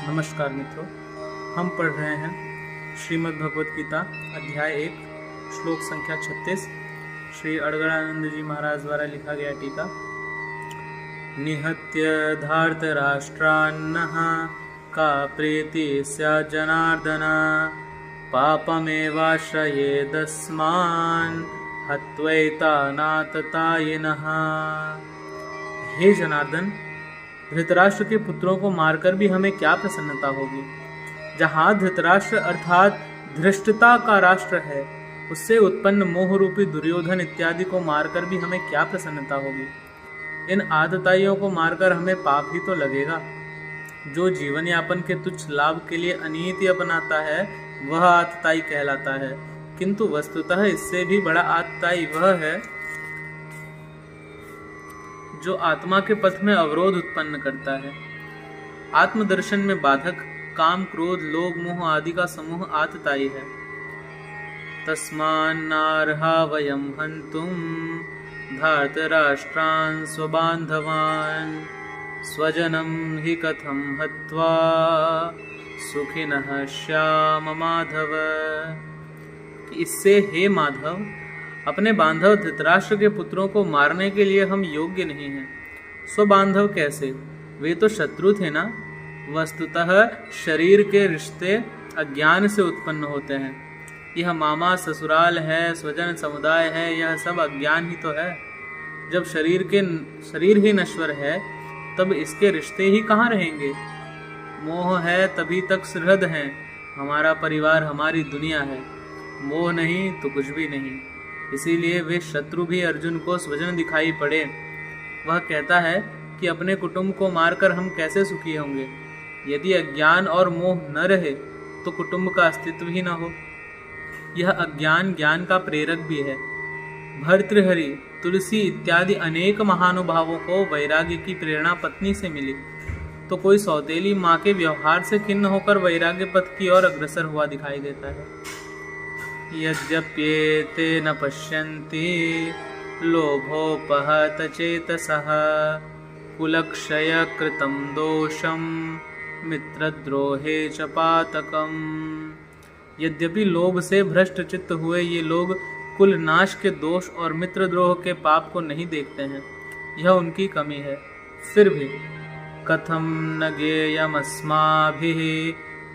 नमस्कार मित्रों, हम पढ़ रहे हैं श्रीमद् भगवत गीता अध्याय 1 श्लोक संख्या 36 श्री अड़गड़ानंद जी महाराज द्वारा लिखा गया टीका। निहत्य धार्तराष्ट्रान्नः का प्रीति स्यात् जनार्दन पापमेवाश्रयेदस्मान् हत्वैतानाततायिनः। हे जनार्दन, धृतराष्ट्र के पुत्रों को मारकर भी हमें क्या प्रसन्नता होगी। जहाँ धृतराष्ट्र अर्थात धृष्टता का राष्ट्र है, उससे उत्पन्न मोह रूपी दुर्योधन इत्यादि को मारकर भी हमें क्या प्रसन्नता होगी। इन आतताइयों को मारकर हमें पाप ही तो लगेगा। जो जीवन यापन के तुच्छ लाभ के लिए अनीति अपनाता है वह आतताई कहलाता है, किंतु वस्तुतः इससे भी बड़ा आतताई वह है जो आत्मा के पथ में अवरोध उत्पन्न करता है। आत्मदर्शन में बाधक काम, क्रोध, लोभ, मोह आदि का समूह आतताई है। तस्मान्नार्हा वयं हन्तुं धार्तराष्ट्रान् स्वबान्धवान् स्वजनं हि कथं हत्वा सुखिनः श्याम माधव। इससे हे माधव, अपने बांधव धृतराष्ट्र के पुत्रों को मारने के लिए हम योग्य नहीं हैं। स्वबांधव कैसे? वे तो शत्रु थे ना। वस्तुतः शरीर के रिश्ते अज्ञान से उत्पन्न होते हैं। यह मामा ससुराल है, स्वजन समुदाय है, यह सब अज्ञान ही तो है। जब शरीर ही नश्वर है तब इसके रिश्ते ही कहाँ रहेंगे। मोह है तभी तक सुहृद हैं, हमारा परिवार, हमारी दुनिया है। मोह नहीं तो कुछ भी नहीं। इसीलिए वे शत्रु भी अर्जुन को स्वजन दिखाई पड़े। वह कहता है कि अपने कुटुंब को मारकर हम कैसे सुखी होंगे। यदि अज्ञान और मोह न रहे तो कुटुंब का अस्तित्व ही न हो। यह अज्ञान ज्ञान का प्रेरक भी है। भर्तृहरि, तुलसी इत्यादि अनेक महानुभावों को वैराग्य की प्रेरणा पत्नी से मिली, तो कोई सौतेली माँ के व्यवहार से खिन्न होकर वैराग्य पथ की ओर अग्रसर हुआ दिखाई देता है। यद्यप्येते न पश्यन्ति लोभोपहत चेतसः कुलक्षय कृतं दोषं मित्रद्रोहे च पातकम्। यद्यपि लोभ से भ्रष्ट चित्त हुए ये लोग कुल नाश के दोष और मित्रद्रोह के पाप को नहीं देखते हैं, यह उनकी कमी है। फिर भी कथं न ज्ञेयमस्माभिः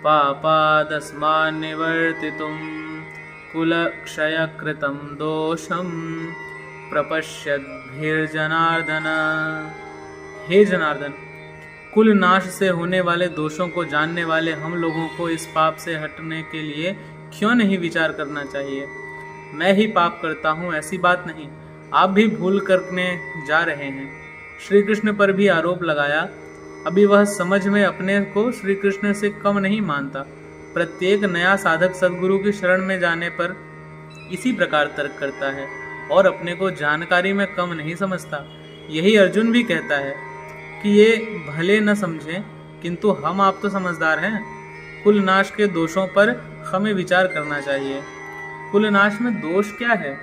पापादस्मान् निवर्तितुं कुलक्षयकृतं दोषं प्रपश्यद्भिर्जनार्दन। हे जनार्दन, कुल नाश से होने वाले दोषों को जानने वाले हम लोगों को इस पाप से हटने के लिए क्यों नहीं विचार करना चाहिए। मैं ही पाप करता हूँ ऐसी बात नहीं, आप भी भूल करने जा रहे हैं। श्री कृष्ण पर भी आरोप लगाया। अभी वह समझ में अपने को श्री कृष्ण से कम नहीं मानता। प्रत्येक नया साधक सद्गुरु की शरण में जाने पर इसी प्रकार तर्क करता है और अपने को जानकारी में कम नहीं समझता। यही अर्जुन भी कहता है कि ये भले न समझें, किंतु हम आप तो समझदार हैं। कुल नाश के दोषों पर हमें विचार करना चाहिए। कुल नाश में दोष क्या है?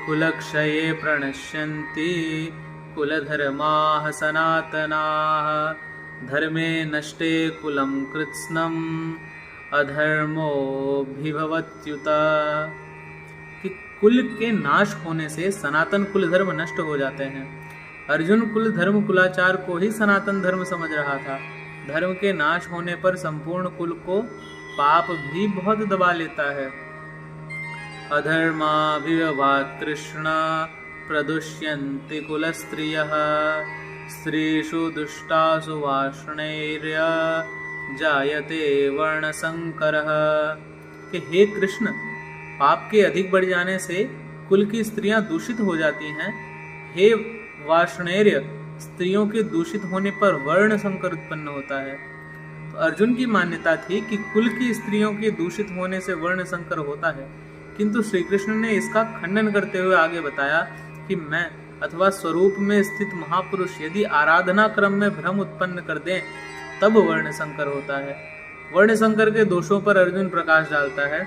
कुलक्षये प्रणश्यन्ति कुलधर्माः सनातनाः धर्मे नष्टे कुलं कृत्स्नम् अधर्मोऽभिभवत्युत। कि कुल के नाश होने से सनातन कुल धर्म नष्ट हो जाते हैं। अर्जुन कुल धर्म कुलाचार को ही सनातन धर्म समझ रहा था। धर्म के नाश होने पर संपूर्ण कुल को पाप भी बहुत दबा लेता है। अधर्माभिभवात् तृष्णा प्रदुष्यन्ति कुलस्त्रियः स्त्रीषु दुष्टासु वाष्णैर्य जायते वर्णसंकरः। कि हे कृष्ण, पाप के अधिक बढ़ जाने से कुल की स्त्रियां दूषित हो जाती हैं। हे वाष्णैर्य, स्त्रियों के दूषित होने पर वर्ण संकर उत्पन्न होता है। तो अर्जुन की मान्यता थी कि कुल की स्त्रियों के दूषित होने से वर्ण संकर होता है, किंतु श्री कृष्ण ने इसका खंडन करते हुए आगे बताया कि मैं अथवा स्वरूप में स्थित महापुरुष यदि आराधना क्रम में भ्रम उत्पन्न कर दें तब वर्ण संकर होता है। वर्ण संकर के दोषों पर अर्जुन प्रकाश डालता है।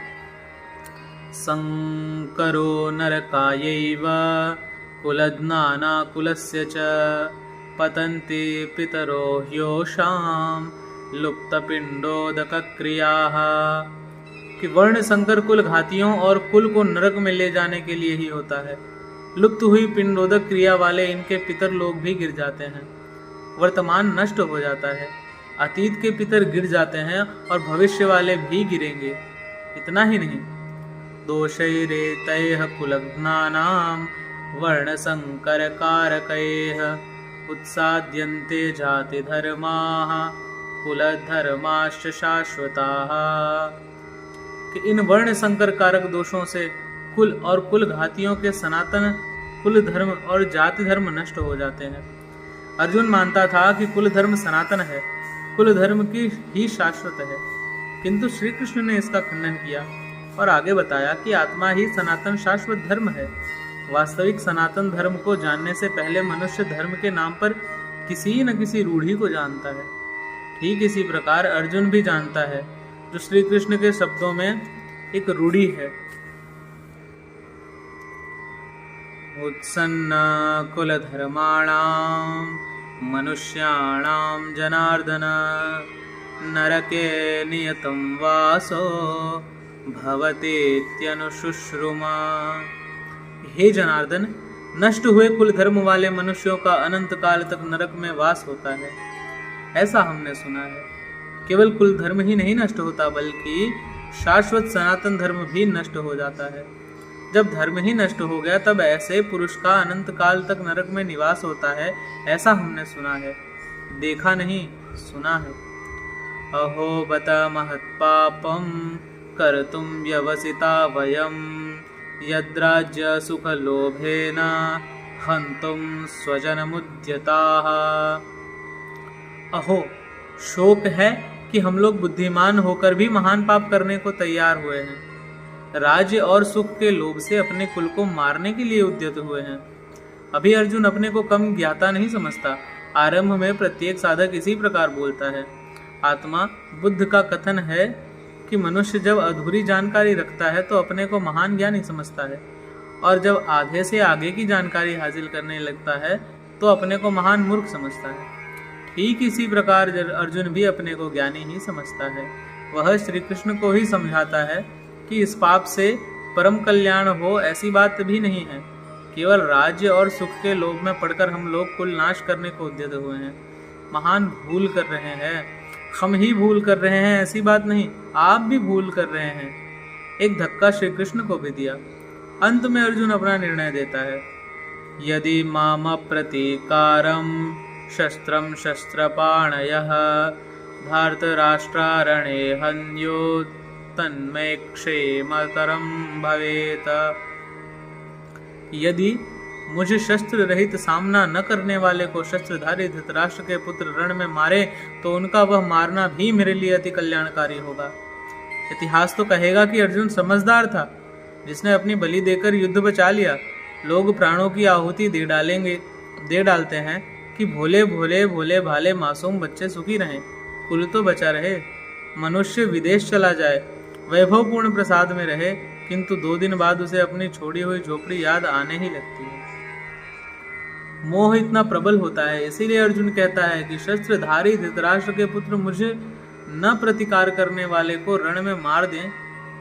संकरो नरकायैव कुलज्ञाना कुलस्य च पतन्ति पितरो ह्योषाम लुप्तपिंडोदक क्रियाः। कि वर्ण संकर कुल घातियों और कुल को नरक में ले जाने के लिए ही होता है। लुप्त हुई पिंडोदक क्रिया वाले इनके पितर लोग भी गिर जाते हैं। वर्तमान नष्ट हो जाता है, अतीत के पितर गिर जाते हैं और भविष्य वाले भी गिरेंगे। इतना ही नहीं, दोषैरेतैः कुलघ्नानां वर्ण संकर कारकैः उत्साद्यन्ते जाति धर्माः कुलधर्माश्च शाश्वताः। कि इन वर्ण संकर कारक दोषों से कुल और कुल घातियों के सनातन कुल धर्म और जाति धर्म नष्ट हो जाते हैं। अर्जुन मानता था कि कुल धर्म सनातन है, कुल धर्म की ही शाश्वत है, किंतु श्री कृष्ण ने इसका खंडन किया और आगे बताया कि आत्मा ही सनातन शाश्वत धर्म है। वास्तविक सनातन धर्म को जानने से पहले मनुष्य धर्म के नाम पर किसी न किसी रूढ़ी को जानता है। ठीक इसी प्रकार अर्जुन भी जानता है, जो श्री कृष्ण के शब्दों में एक रूढ़ी है। उत्सन्न कुल धर्माणां मनुष्याणां जनार्दन नरके नियतं वासो भवतीत्यनुशुश्रुमा। हे जनार्दन, नष्ट हुए कुल धर्म वाले मनुष्यों का अनंत काल तक नरक में वास होता है, ऐसा हमने सुना है। केवल कुल धर्म ही नहीं नष्ट होता, बल्कि शाश्वत सनातन धर्म भी नष्ट हो जाता है। जब धर्म ही नष्ट हो गया, तब ऐसे पुरुष का अनंत काल तक नरक में निवास होता है, ऐसा हमने सुना है, देखा नहीं, सुना है। अहो बत महत्पापम कर्तुं व्यवसिता वयं यद्राज्य सुखलोभेन हन्तुं स्वजनमुद्यताः। अहो, शोक है कि हम लोग बुद्धिमान होकर भी महान पाप करने को तैयार हुए हैं, राज्य और सुख के लोभ से अपने कुल को मारने के लिए उद्यत हुए हैं। अभी अर्जुन अपने को कम ज्ञाता नहीं समझता। आरंभ में प्रत्येक साधक इसी प्रकार बोलता है। आत्मा बुद्ध का कथन है कि मनुष्य जब अधूरी जानकारी रखता है तो अपने को महान ज्ञानी समझता है, और जब आधे से आगे की जानकारी हासिल करने लगता है तो अपने को महान मूर्ख समझता है। ठीक इसी प्रकार अर्जुन भी अपने को ज्ञानी ही समझता है। वह श्री कृष्ण को ही समझाता है कि इस पाप से परम कल्याण हो ऐसी बात भी नहीं है। केवल राज्य और सुख के लोभ में पड़कर हम लोग कुल नाश करने को उद्यत हुए हैं। महान भूल कर रहे हैं, हम ही भूल कर रहे हैं ऐसी बात नहीं, आप भी भूल कर रहे हैं। एक धक्का श्री कृष्ण को भी दिया। अंत में अर्जुन अपना निर्णय देता है। यदि माम प्रतीकारम शस्त्रम शस्त्रपाणयः धार्तराष्ट्रारणे हन्योत् तन्मे क्षेमतरं भवेत। यदि मुझे शस्त्र रहित सामना न करने वाले को शस्त्रधारी धृतराष्ट्र के पुत्र रण में मारे तो उनका वह मारना भी मेरे लिए अति कल्याणकारी होगा। इतिहास तो कहेगा कि अर्जुन समझदार था, जिसने अपनी बलि देकर युद्ध बचा लिया। लोग प्राणों की आहुति दे डालते हैं कि भोले भोले भोले भाले मासूम बच्चे सुखी रहें, कुल तो बचा रहे। मनुष्य विदेश चला जाए, वैभवपूर्ण प्रसाद में रहे, किंतु 2 दिन बाद उसे अपनी छोड़ी हुई झोपड़ी याद आने ही लगती है। मोह इतना प्रबल होता है, इसीलिए अर्जुन कहता है कि शस्त्रधारी धृतराष्ट्र के पुत्र मुझे न प्रतिकार करने वाले को रण में मार दें,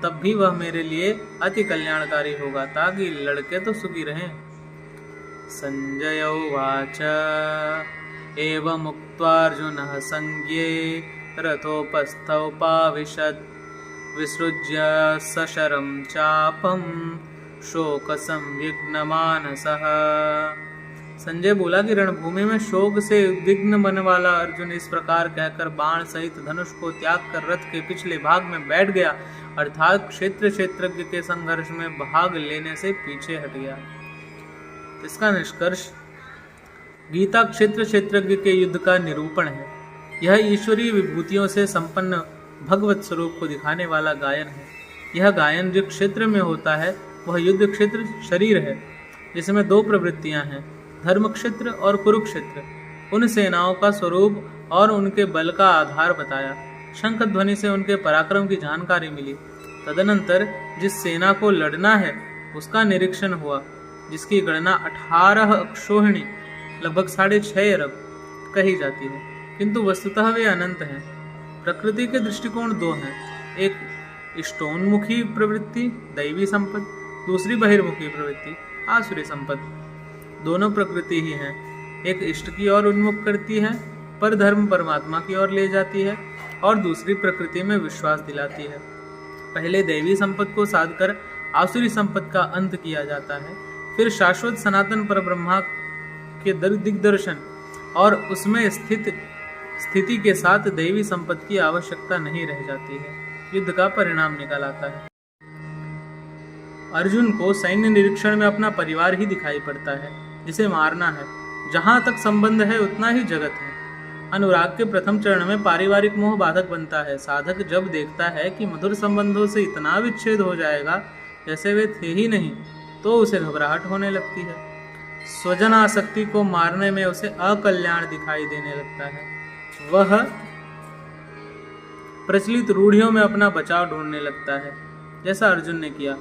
तब भी वह मेरे लिए अति कल्याणकारी होगा, ताकि लड़के तो सुखी रहें। संजय उवाच एवं उक्त्वार्जुनः संज्ञे रथोपस्थोपाविशत् विसृज्य सशरं चापं शोकसंविघ्नमानसः। संजय बोला कि रणभूमि में शोक से उद्विग्न मन वाला अर्जुन इस प्रकार कहकर बाण सहित धनुष को त्याग कर रथ के पिछले भाग में बैठ गया, अर्थात क्षेत्र क्षेत्रज्ञ के संघर्ष में भाग लेने से पीछे हट गया। इसका निष्कर्ष गीता क्षेत्र क्षेत्रज्ञ के युद्ध का निरूपण है। यह ईश्वरीय विभूतियों से संपन्न भगवत स्वरूप को दिखाने वाला गायन है। यह गायन जो क्षेत्र में होता है वह युद्ध क्षेत्र शरीर है, जिसमें 2 प्रवृत्तियां हैं, धर्म क्षेत्र और कुरुक्षेत्र। उन सेनाओं का स्वरूप और उनके बल का आधार बताया। शंख ध्वनि से उनके पराक्रम की जानकारी मिली। तदनंतर जिस सेना को लड़ना है उसका निरीक्षण हुआ, जिसकी गणना 18 अक्षोहिणी लगभग 6.5 अरब कही जाती है, किंतु वस्तुतः वे अनंत हैं। प्रकृति के दृष्टिकोण दो हैं, एक इष्टोन्मुखी प्रवृत्ति दैवी संपद, दूसरी बहिर्मुखी प्रवृत्ति आसुरी संपद। दोनों प्रकृति ही हैं, एक इष्ट की ओर उन्मुख करती है, पर धर्म परमात्मा की ओर ले जाती है, और दूसरी प्रकृति में विश्वास दिलाती है। पहले दैवी संपद को साध कर आसुरी संपद का अंत किया जाता है, फिर शाश्वत सनातन परब्रह्मा के दिग्दर्शन और उसमें स्थिति के साथ दैवी संपद की आवश्यकता नहीं रह जाती है। युद्ध का परिणाम निकल आता है। अर्जुन को सैन्य निरीक्षण में अपना परिवार ही दिखाई पड़ता है, जिसे मारना है। जहां तक संबंध है उतना ही जगत है। अनुराग के प्रथम चरण में पारिवारिक मोह बाधक बनता है। साधक जब देखता है कि मधुर संबंधों से इतना विच्छेद हो जाएगा जैसे वे थे ही नहीं, तो उसे घबराहट होने लगती है। स्वजन आसक्ति को मारने में उसे अकल्याण दिखाई देने लगता है। वह प्रचलित रूढ़ियों में अपना बचाव ढूंढने लगता है, जैसा अर्जुन ने किया।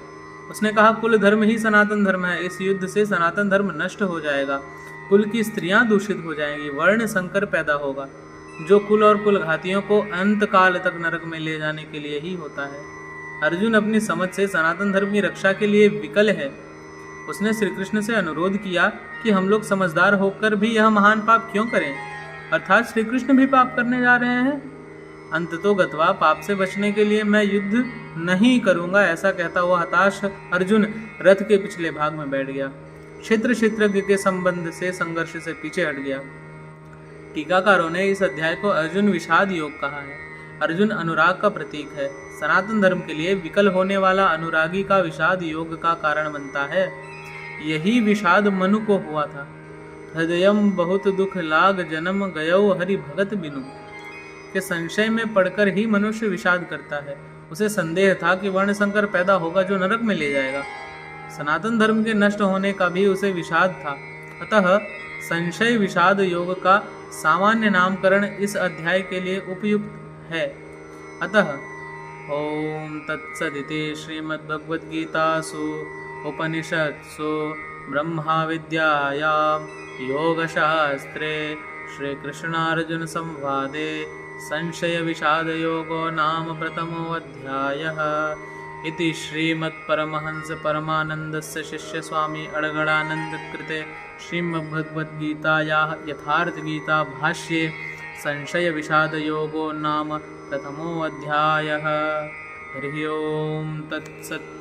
उसने कहा, कुल धर्म ही सनातन धर्म है। इस युद्ध से सनातन धर्म नष्ट हो जाएगा, कुल की स्त्रियां दूषित हो जाएंगी, वर्ण संकर पैदा होगा, जो कुल और कुल घातियों को अंत काल तक नरक में ले जाने के लिए ही होता है। अर्जुन अपनी समझ से सनातन धर्म की रक्षा के लिए विकल है। उसने श्री कृष्ण से अनुरोध किया कि हम लोग समझदार होकर भी यह महान पाप क्यों करें, अर्थात श्री कृष्ण भी पाप करने जा रहे हैं। अंततोगत्वा पाप से बचने के लिए मैं युद्ध नहीं करूंगा, ऐसा कहता हुआ हताश अर्जुन रथ के पिछले भाग में बैठ गया। क्षेत्र क्षेत्रज्ञ के संबंध से संघर्ष से पीछे हट गया। टीकाकारों ने इस अध्याय को अर्जुन विषाद योग कहा है। अर्जुन अनुराग का प्रतीक है। सनातन धर्म के लिए विकल होने वाला अनुरागी का विषाद योग का कारण बनता है। यही विषाद मनु को हुआ था। हृदयम बहुत दुख लाग जन्म गयो हरि भगत बिनु के संशय में पढ़कर ही मनुष्य विषाद करता है। उसे संदेह था कि वर्ण संकर पैदा होगा जो नरक में ले जाएगा। सनातन धर्म के नष्ट होने का भी उसे विषाद था। अतः संशय विषाद योग का सामान्य नामकरण इस अध्याय के लिए उपयुक्त है। अतः ओम तत्सदिति श्रीमद्भगवद्गीतासु उपनिषत्सु ब्रह्मा विद्यायां योगशास्त्रे श्रीकृष्णार्जुन संवादे संशय विषाद योगो नाम प्रथमो अध्यायः इति श्रीमत्परमहंस परमानंदस्य शिष्य स्वामी अड़गड़ानंद कृते श्रीमद्भगवद्गीतायाः यथार्थगीता भाष्ये संशय विषाद योगो नाम प्रथमो अध्यायः। हरि ओम तत्सत्।